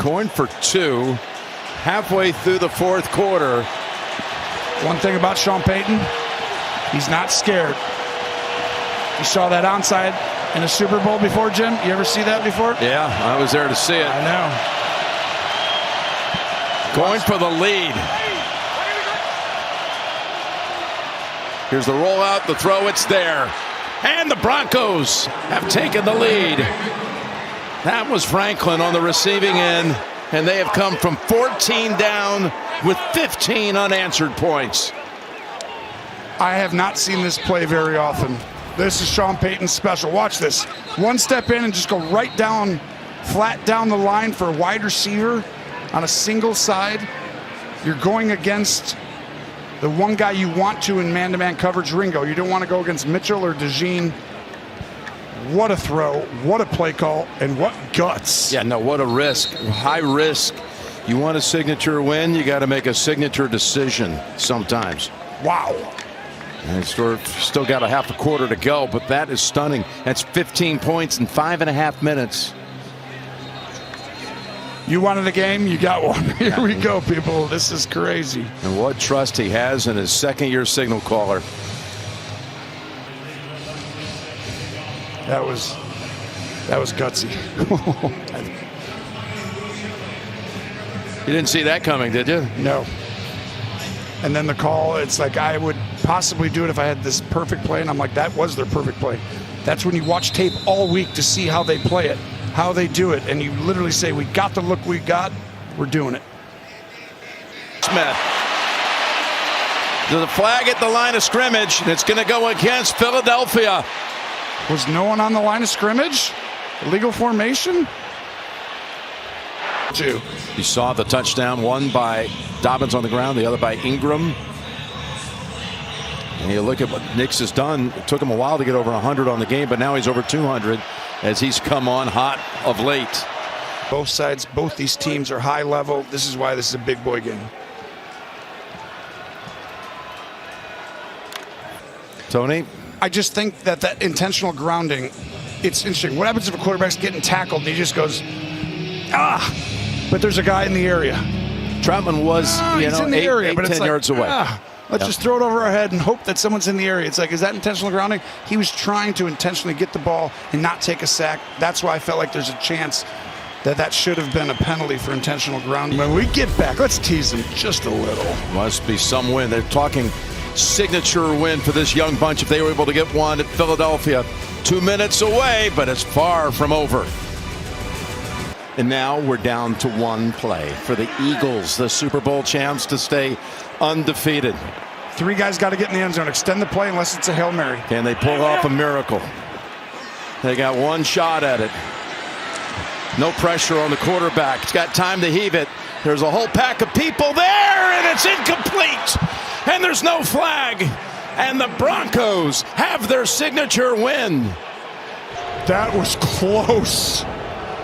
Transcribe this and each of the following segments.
Going for 2 halfway through the fourth quarter. One thing about Sean Payton, he's not scared. You saw that onside in a Super Bowl before, Jim? You ever see that before? Yeah, I was there to see it. I know. Going for the lead. Here's the rollout, the throw, it's there. And the Broncos have taken the lead. That was Franklin on the receiving end, and they have come from 14 down with 15 unanswered points. I have not seen this play very often. This is Sean Payton's special. Watch this. One step in and just go right down, flat down the line for a wide receiver on a single side. You're going against the one guy you want to in man-to-man coverage, Ringo. You don't want to go against Mitchell or DeJean. What a throw, what a play call, and what guts. Yeah, no, what a risk. High risk. You want a signature win, you got to make a signature decision sometimes. Wow. And still got a half a quarter to go, but that is stunning. That's 15 points in 5.5 minutes. You wanted a game, you got one. Here we go, people. This is crazy. And what trust he has in his second-year signal caller. That was gutsy. You didn't see that coming, did you? No. And then the call, it's like I would possibly do it if I had this perfect play, and I'm like, that was their perfect play. That's when you watch tape all week to see how they play it, how they do it, and you literally say, we got the look we got, we're doing it. Smith. There's a flag at the line of scrimmage, and it's going to go against Philadelphia. Was no one on the line of scrimmage? Illegal formation? 2. You saw the touchdown, one by Dobbins on the ground, the other by Ingram. And you look at what Nix has done. It took him a while to get over 100 on the game, but now he's over 200 as he's come on hot of late. Both sides, both these teams are high level. This is why this is a big boy game. Tony? I just think that intentional grounding, it's interesting. What happens if a quarterback's getting tackled and he just goes, but there's a guy in the area. Troutman was, he's in the area, but it's 10 like, yards away. Let's just throw it over our head and hope that someone's in the area. It's like, is that intentional grounding? He was trying to intentionally get the ball and not take a sack. That's why I felt like there's a chance that should have been a penalty for intentional grounding. When we get back, let's tease him just a little. Must be some win. They're talking signature win for this young bunch if they were able to get one at Philadelphia. 2 minutes away, but it's far from over. And now we're down to one play for the Eagles, the Super Bowl champs, to stay undefeated. 3 guys got to get in the end zone. Extend the play unless it's a Hail Mary. Can they pull off a miracle? They got one shot at it. No pressure on the quarterback. It's got time to heave it. There's a whole pack of people there, and it's incomplete. And there's no flag. And the Broncos have their signature win. That was close.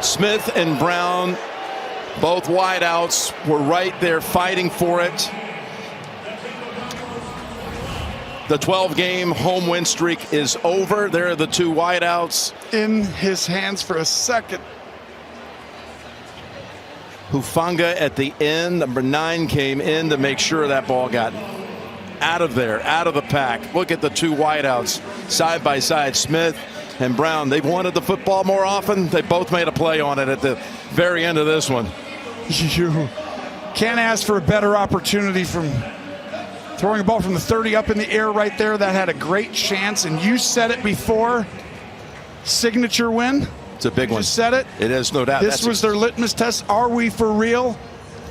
Smith and Brown, both wideouts, were right there fighting for it. The 12-game home win streak is over. There are the 2 wideouts. In his hands for a second. Hufanga at the end, number 9, came in to make sure that ball got out of there, out of the pack. Look at the 2 wideouts side by side, Smith and Brown. They've wanted the football more often. They both made a play on it at the very end of this one. You can't ask for a better opportunity from throwing a ball from the 30 up in the air right there. That had a great chance, and you said it before. Signature win. It's a big one. You just said it. It is, no doubt. This was their litmus test. Are we for real?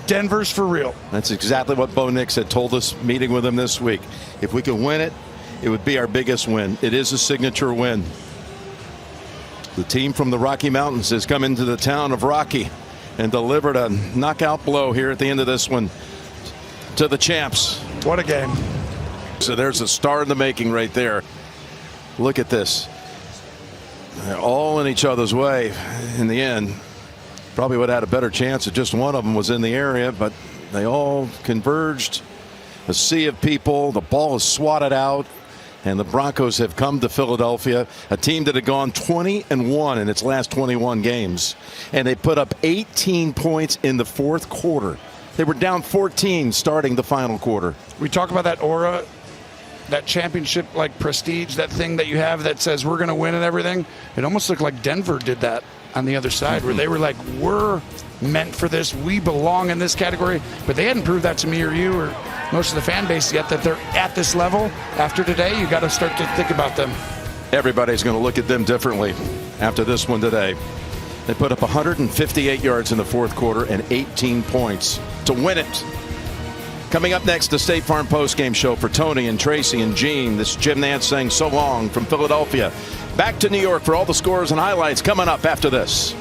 Denver's for real. That's exactly what Bo Nix had told us meeting with him this week. If we can win it, it would be our biggest win. It is a signature win. The team from the Rocky Mountains has come into the town of Rocky and delivered a knockout blow here at the end of this one to the champs. What a game. So there's a star in the making right there. Look at this. They're all in each other's way in the end. Probably would have had a better chance if just one of them was in the area, but they all converged. A sea of people. The ball is swatted out. And the Broncos have come to Philadelphia, a team that had gone 20-1 in its last 21 games. And they put up 18 points in the fourth quarter. They were down 14 starting the final quarter. We talk about that aura, that championship like prestige, that thing that you have that says we're going to win and everything. It almost looked like Denver did that on the other side, where they were like, we're meant for this, we belong in this category. But they hadn't proved that to me or you or most of the fan base yet, that they're at this level. After today, you got to start to think about them. Everybody's going to look at them differently after this one today. They put up 158 yards in the fourth quarter and 18 points to win it. Coming up next, the State Farm postgame show for Tony and Tracy and Gene. This is Jim Nantz saying so long from Philadelphia. Back to New York for all the scores and highlights coming up after this.